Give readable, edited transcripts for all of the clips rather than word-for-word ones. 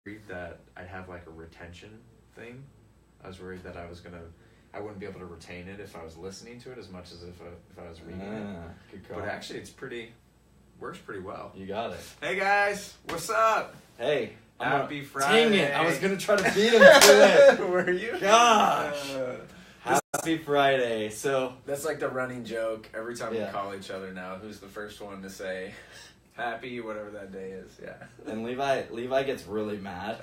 worried that I'd have like a retention thing. I was worried that I wouldn't be able to retain it if I was listening to it as much as if I was reading it. Good call. But actually, works pretty well. You got it. Hey guys, what's up? Hey. Happy Friday. Dang it, I was going to try to beat him to it. Were you? Gosh. Happy Friday. So That's like the running joke every time Yeah. we call each other now. Who's the first one to say happy, whatever that day is? Yeah. and Levi gets really mad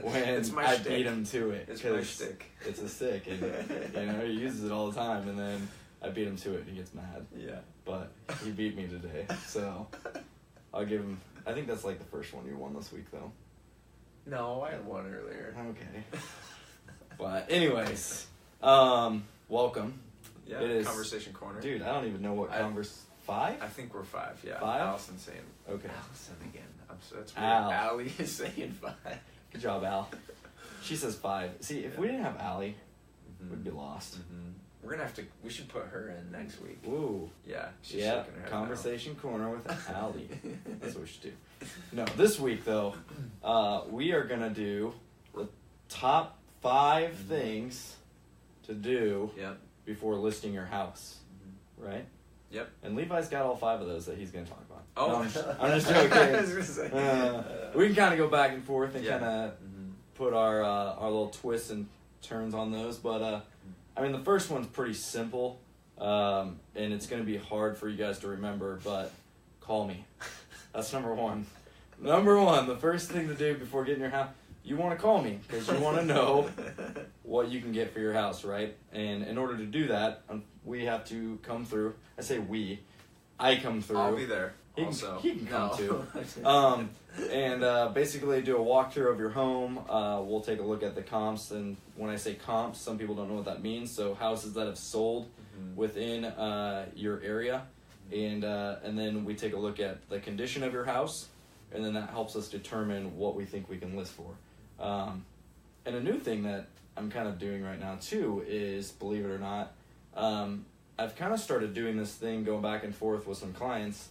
when It's my I shtick. beat him to it. It's my 'cause shtick. It's a stick, and he uses it all the time, and then I beat him to it, and he gets mad. Yeah. But he beat me today, so I'll give him. I think that's like the first one you won this week, though. No, I had one earlier. Okay. But anyways, welcome. Yeah, It is- Conversation Corner. Dude, I don't even know what five? I think we're 5, yeah. 5? Allison's saying. Okay. Allison again. That's weird. Al. Allie is saying 5. Good job, Al. She says 5. See, if we didn't have Allie, we'd be lost. We're gonna have to. We should put her in next week. Ooh. Yeah. She's Yeah, shaking her head Conversation Corner with Allie. That's what we should do. No, this week, though, we are going to do the top 5 things to do now. Yep. before listing your house, right? Yep. And Levi's got all 5 of those that he's going to talk about. Oh, No, I'm just I was joking. gonna say. We can kind of go back and forth and Yeah. kind of put our little twists and turns on those. But, I mean, the first one's pretty simple, and it's going to be hard for you guys to remember, but call me. That's number 1. Number 1, the first thing to do before getting your house, you want to call me because you want to know what you can get for your house, right? And in order to do that, we have to come through. I say we. I come through. I'll be there. He Also, can come No. too. And basically do a walkthrough of your home. We'll take a look at the comps, and when I say comps, some people don't know what that means. So houses that have sold within your area, and then we take a look at the condition of your house, and then that helps us determine what we think we can list for. And a new thing that I'm kind of doing right now too is, believe it or not, I've kind of started doing this thing, going back and forth with some clients,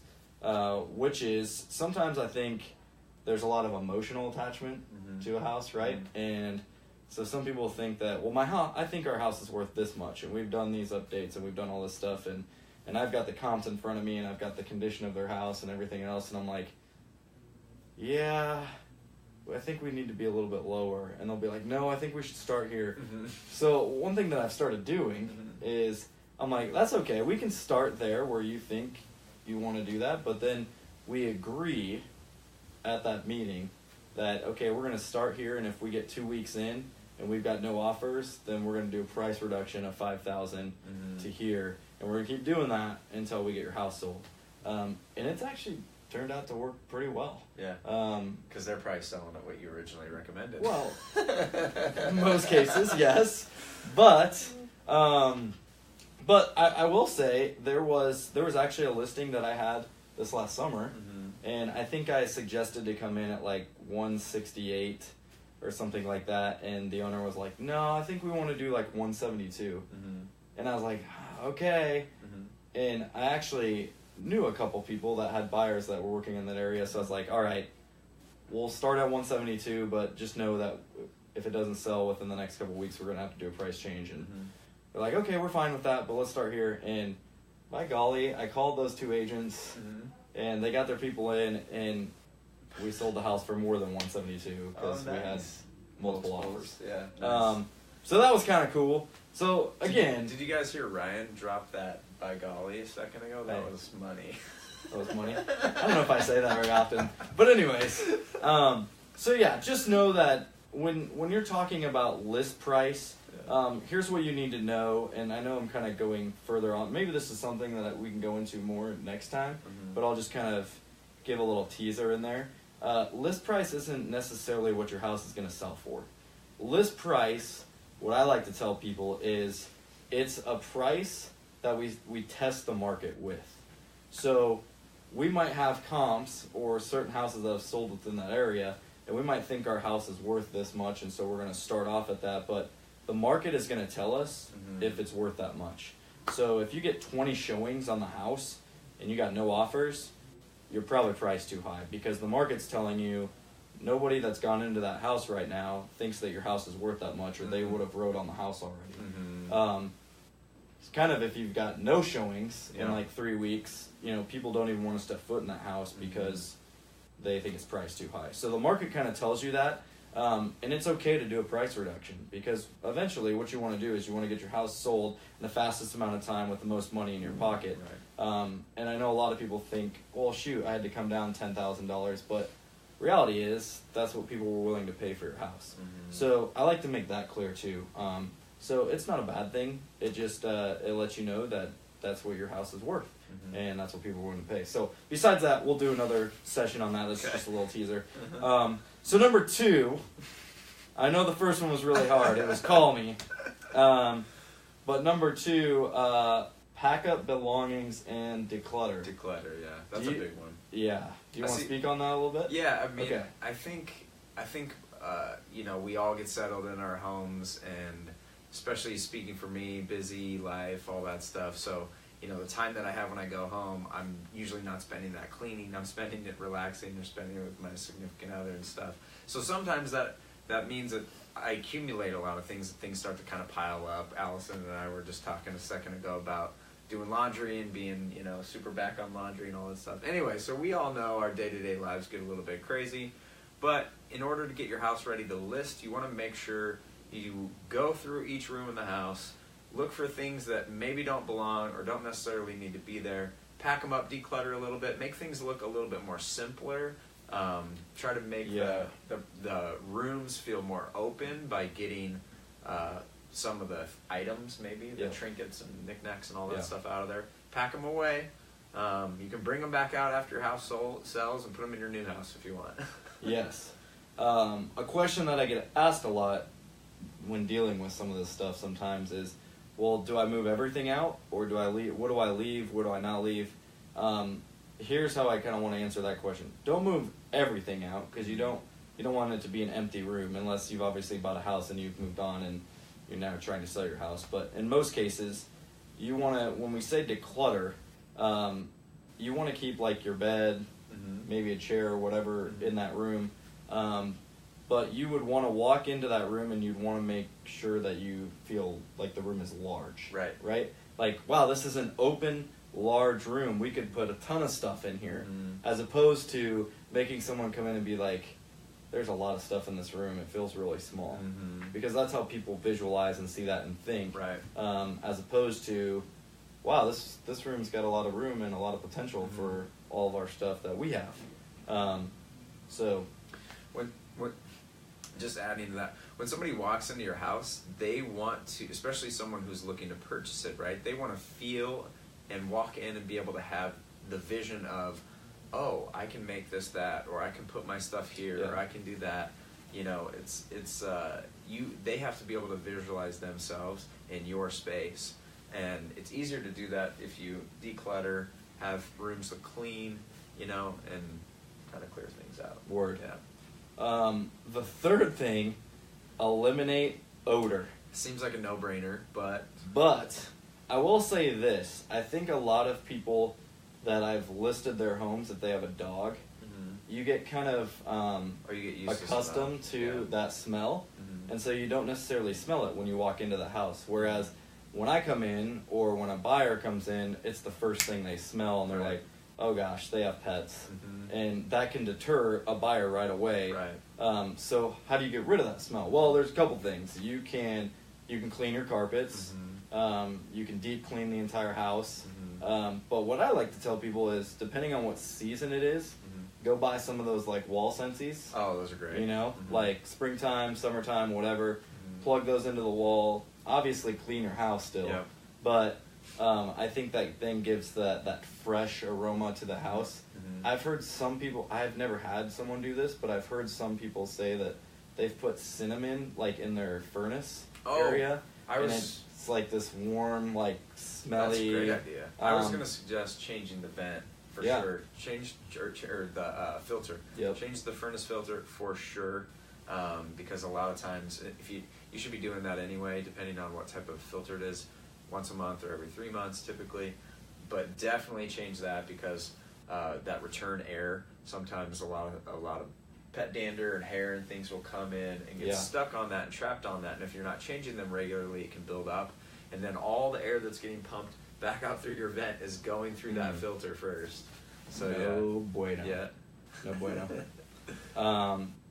which is sometimes I think there's a lot of emotional attachment to a house, right? And so some people think that, well, I think our house is worth this much, and we've done these updates, and we've done all this stuff, and I've got the comps in front of me, and I've got the condition of their house and everything else, and I'm like, yeah, I think we need to be a little bit lower. And they'll be like, no, I think we should start here. So one thing that I've started doing is, I'm like, that's okay. We can start there where you think you want to do that, but then we agree at that meeting that, okay, we're going to start here, and if we get 2 weeks in and we've got no offers, then we're going to do a price reduction of $5,000 to here, and we're going to keep doing that until we get your house sold. And it's actually turned out to work pretty well. Yeah. Because they're probably selling at what you originally recommended. Well, in most cases, yes, but I will say there was actually a listing that I had this last summer, and I think I suggested to come in at like 168 or something like that, and the owner was like, no, I think we want to do like 172, and I was like, okay, and I actually knew a couple people that had buyers that were working in that area, so I was like, all right, we'll start at 172, but just know that if it doesn't sell within the next couple weeks, we're going to have to do a price change. And they're like, okay, we're fine with that, but let's start here. And by golly, I called those 2 agents, and they got their people in, and we sold the house for more than 172 because we had multiple offers. Yeah. Nice. So that was kind of cool. So again, did you guys hear Ryan drop that by golly a second ago? That Hey. was money. That was money. I don't know if I say that very often, but anyways, so yeah, just know that when you're talking about list price, here's what you need to know. And I know I'm kind of going further on. Maybe this is something that we can go into more next time, but I'll just kind of give a little teaser in there. List price isn't necessarily what your house is going to sell for. List price, what I like to tell people is, it's a price that we test the market with. So we might have comps or certain houses that have sold within that area, and we might think our house is worth this much, and so we're going to start off at that, but the market is going to tell us if it's worth that much. So if you get 20 showings on the house and you got no offers, you're probably priced too high, because the market's telling you nobody that's gone into that house right now thinks that your house is worth that much, or they Mhm. would have wrote on the house already. Mhm. It's kind of if you've got no showings in Yeah. like 3 weeks, people don't even want to step foot in that house Mhm. because they think it's priced too high. So the market kind of tells you that, and it's okay to do a price reduction, because eventually what you want to do is you want to get your house sold in the fastest amount of time with the most money in your pocket. Right. And I know a lot of people think, well, shoot, I had to come down $10,000, but reality is that's what people were willing to pay for your house. Mhm. So I like to make that clear too. So it's not a bad thing. It just it lets you know that that's what your house is worth, Mhm. and that's what people are willing to pay. So besides that, we'll do another session on that. That's Okay. just a little teaser. Uh-huh. So number 2, I know the first one was really hard. It was call me. But number 2, pack up belongings and declutter. Declutter, yeah, that's Do a you- big one. Yeah. Do you I want to see- speak on that a little bit? Yeah, I mean, Okay. I think we all get settled in our homes, and especially speaking for me, busy life, all that stuff. So the time that I have when I go home, I'm usually not spending that cleaning. I'm spending it relaxing or spending it with my significant other and stuff. So sometimes that means that I accumulate a lot of things, and things start to kind of pile up. Allison and I were just talking a second ago about doing laundry and being, super back on laundry and all that stuff. Anyway, so we all know our day-to-day lives get a little bit crazy, but in order to get your house ready to list, you want to make sure you go through each room in the house, look for things that maybe don't belong or don't necessarily need to be there, pack them up, declutter a little bit, make things look a little bit more simpler. Try to make the rooms feel more open by getting some of the items, maybe the trinkets and knickknacks and all that stuff out of there. Pack them away. You can bring them back out after your house sells and put them in your new house if you want. Yes. A question that I get asked a lot when dealing with some of this stuff sometimes is, well, do I move everything out, or do I leave? What do I leave? What do I not leave? Here's how I kind of want to answer that question. Don't move everything out, because you don't want it to be an empty room, unless you've obviously bought a house and you've moved on and you're now trying to sell your house. But in most cases, you want to, when we say declutter, you want to keep like your bed, Mm-hmm. maybe a chair or whatever in that room. But you would want to walk into that room and you'd want to make sure that you feel like the room is large. Right. Right? Like, wow, this is an open, large room. We could put a ton of stuff in here. Mm-hmm. As opposed to making someone come in and be like, there's a lot of stuff in this room. It feels really small. Mm-hmm. Because that's how people visualize and see that and think. Right. As opposed to, wow, this room's got a lot of room and a lot of potential Mhm. for all of our stuff that we have. So, When just adding to that, when somebody walks into your house, they want to, especially someone who's looking to purchase it, right? They want to feel and walk in and be able to have the vision of, oh, I can make this that, or I can put my stuff here, or Yeah. I can do that. They have to be able to visualize themselves in your space, and it's easier to do that if you declutter, have rooms look clean, and kind of clear things out. word. Yeah. The third thing, eliminate odor. Seems like a no-brainer, but But I will say this. I think a lot of people that I've listed their homes, if they have a dog, you get kind of or you get used accustomed to that smell. Mm-hmm. And so you don't necessarily smell it when you walk into the house. Whereas when I come in, or when a buyer comes in, it's the first thing they smell, and they're Right. like, oh gosh, they have pets. Mm-hmm. And that can deter a buyer right away. Right. So how do you get rid of that smell? Well, there's a couple things. You can clean your carpets. Mm-hmm. You can deep clean the entire house. Mm-hmm. But what I like to tell people is, depending on what season it is, Mm-hmm. go buy some of those like wall sensies. Oh, those are great. Mhm. Like springtime, summertime, whatever. Mhm. Plug those into the wall. Obviously, clean your house still. Yep. But I think that then gives that fresh aroma to the house. Mhm. I've heard some people. I've never had someone do this, but I've heard some people say that they've put cinnamon like in their furnace area. And it's like this warm, like smelly. That's a great idea. I was um, going to suggest changing the vent for Yeah. sure. Change or the filter. Yep. Change the furnace filter for sure, because a lot of times if you should be doing that anyway, depending on what type of filter it is, once a month or every 3 months typically. But definitely change that, because that return air, sometimes a lot of pet dander and hair and things will come in and get stuck on that and trapped on that. And if you're not changing them regularly, it can build up. And then all the air that's getting pumped back out through your vent is going through that filter first. So no bueno. Yeah. No bueno.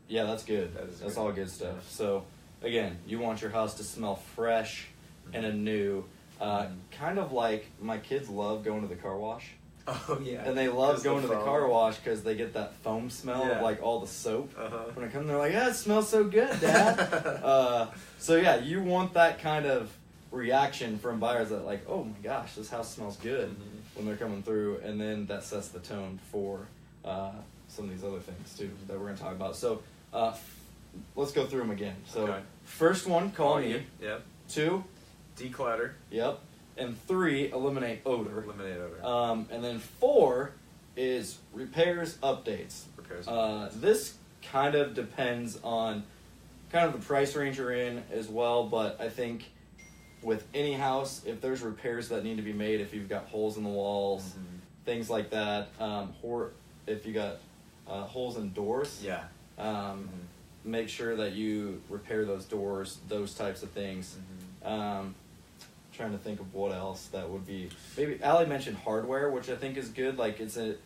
Yeah, that's good. That's all good stuff. Yeah. So, again, you want your house to smell fresh and anew. Kind of like my kids love going to the car wash. Oh, yeah. And they love going to the car wash because they get that foam smell of, like, all the soap. When I come, they're like, it smells so good, Dad. So, yeah, you want that kind of reaction from buyers that, like, oh, my gosh, this house smells good when they're coming through. And then that sets the tone for some of these other things, too, that we're going to talk about. So, let's go through them again. So, first one, call me. Yep. 2, declutter. Yep. And 3, eliminate odor. Eliminate odor. And then 4 is repairs, updates. This kind of depends on kind of the price range you're in as well, but I think with any house, if there's repairs that need to be made, if you've got holes in the walls, things like that, or if you got holes in doors, make sure that you repair those doors, those types of things. Trying to think of what else that would be. Maybe Allie mentioned hardware, which I think is good. Like it's a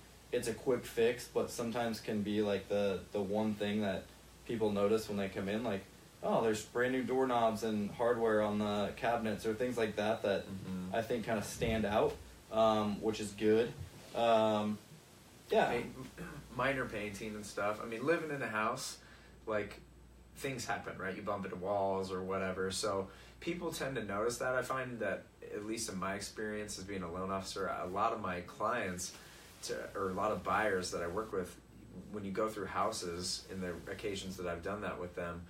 quick fix, but sometimes can be like the one thing that people notice when they come in. Like, oh, there's brand new doorknobs and hardware on the cabinets or things like that that I think kind of stand out, which is good. Minor painting and stuff. I mean, living in a house, like things happen, right? You bump into walls or whatever. So people tend to notice that. I find that, at least in my experience as being a loan officer, a lot of my clients or a lot of buyers that I work with, when you go through houses in the occasions that I've done that with them,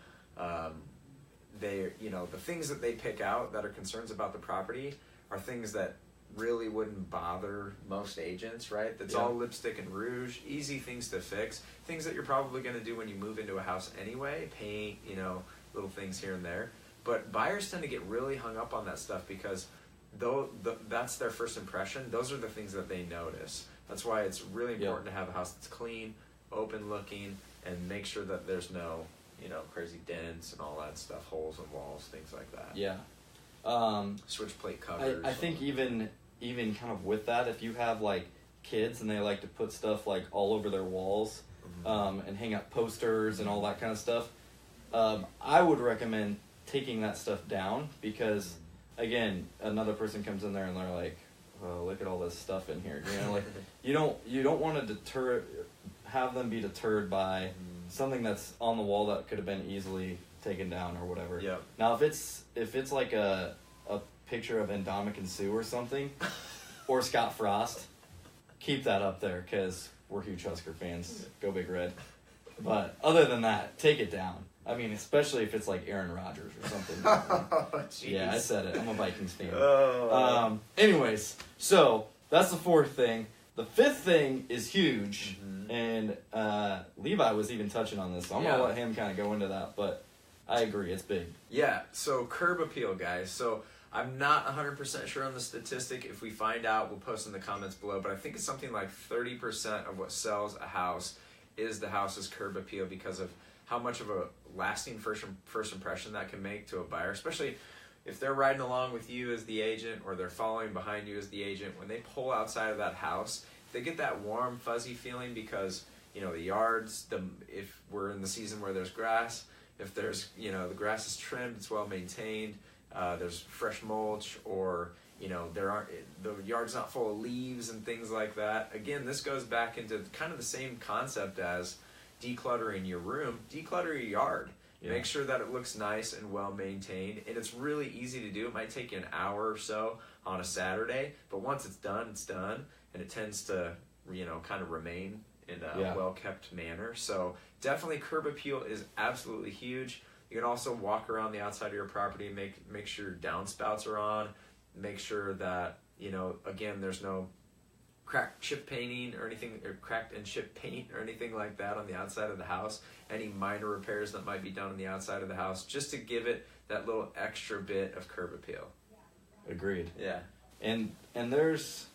the things that they pick out that are concerns about the property are things that really wouldn't bother most agents, right? That's all lipstick and rouge, easy things to fix, things that you're probably going to do when you move into a house anyway, paint, little things here and there. But buyers tend to get really hung up on that stuff because that's their first impression. Those are the things that they notice. That's why it's really important to have a house that's clean, open looking, and make sure that there's no, crazy dents and all that stuff, holes in walls, things like that. Yeah. Switch plate covers. I think even kind of with that, if you have like kids and they like to put stuff like all over their walls, and hang up posters and all that kind of stuff, I would recommend taking that stuff down because, again, another person comes in there and they're like, "Oh, look at all this stuff in here." Like you don't want to have them be deterred by something that's on the wall that could have been easily taken down or whatever. Yeah. Now, if it's like a picture of Indomitian Sue or something, or Scott Frost, keep that up there because we're huge Husker fans. Go Big Red. But other than that, take it down. I mean, especially if it's like Aaron Rodgers or something. Yeah, I said it. I'm a Vikings fan. Anyways, so that's the 4th thing. The 5th thing is huge, and Levi was even touching on this, so I'm going to let him kind of go into that, but I agree, it's big. Yeah, so curb appeal, guys. So I'm not 100% sure on the statistic. If we find out, we'll post in the comments below, but I think it's something like 30% of what sells a house is the house's curb appeal because of how much of a lasting first impression that can make to a buyer, especially if they're riding along with you as the agent or they're following behind you as the agent. When they pull outside of that house, they get that warm, fuzzy feeling because, the yards, if we're in the season where there's grass, if there's, the grass is trimmed, it's well maintained, there's fresh mulch, or, the yard's not full of leaves and things like that. Again, this goes back into kind of the same concept as decluttering your room. Declutter your yard. Make sure that it looks nice and well maintained, and it's really easy to do. It might take you an hour or so on a Saturday, but once it's done, and it tends to, kind of remain in a well-kept manner. So definitely curb appeal is absolutely huge. You can also walk around the outside of your property and make sure downspouts are on, make sure that, again, there's no cracked chip painting or anything, or cracked and chip paint or anything like that on the outside of the house. Any minor repairs that might be done on the outside of the house, just to give it that little extra bit of curb appeal. Agreed. Yeah. And there's,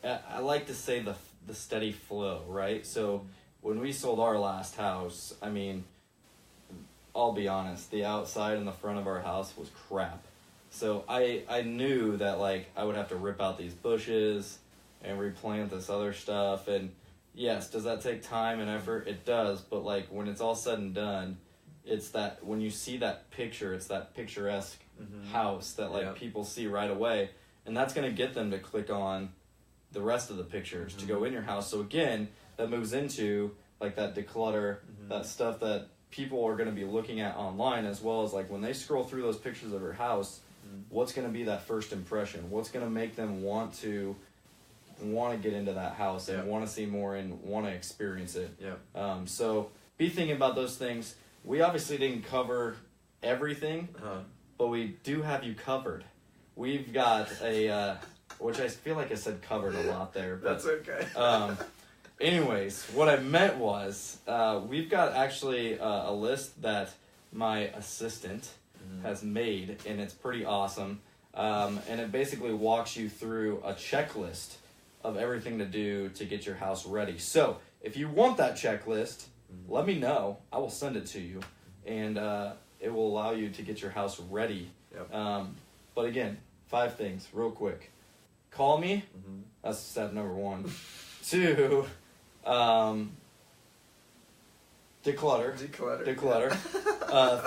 I like to say the steady flow, right? So when we sold our last house, I mean, I'll be honest, the outside and the front of our house was crap. So I knew that, like, I would have to rip out these bushes and replant this other stuff. And yes, does that take time and effort? It does. But, like, when it's all said and done, it's that, when you see that picture, it's that picturesque house that, like, people see right away. And that's going to get them to click on the rest of the pictures to go in your house. So, again, that moves into, like, that declutter, that stuff that people are going to be looking at online, as well as, like, when they scroll through those pictures of your house, what's going to be that first impression? What's going to make them want to get into that house and want to see more and want to experience it? So be thinking about those things. We obviously didn't cover everything, but we do have you covered. We've got a, which I feel like I said covered a lot there. But, that's okay. Anyways, what I meant was, we've got actually a list that my assistant has made, and it's pretty awesome. And it basically walks you through a checklist of everything to do to get your house ready. So, if you want that checklist, let me know. I will send it to you, and it will allow you to get your house ready. But again, 5 things, real quick. Call me. That's step number 1. 2, declutter.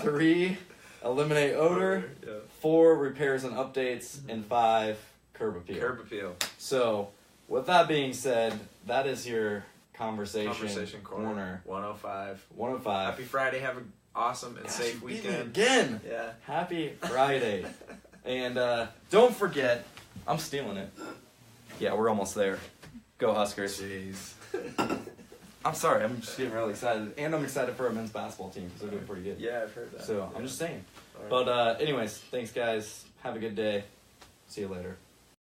3, eliminate odor. 4, repairs and updates. And 5, curb appeal. So, with that being said, that is your conversation corner. 105. Happy Friday. Have an awesome and safe weekend. Again. Yeah. Happy Friday. And don't forget, I'm stealing it. Yeah, we're almost there. Go Huskers. Jeez. I'm sorry, I'm just getting really excited. And I'm excited for our men's basketball team because they're doing pretty good. Yeah, I've heard that. So I'm just saying. Right. But anyways, thanks guys. Have a good day. See you later.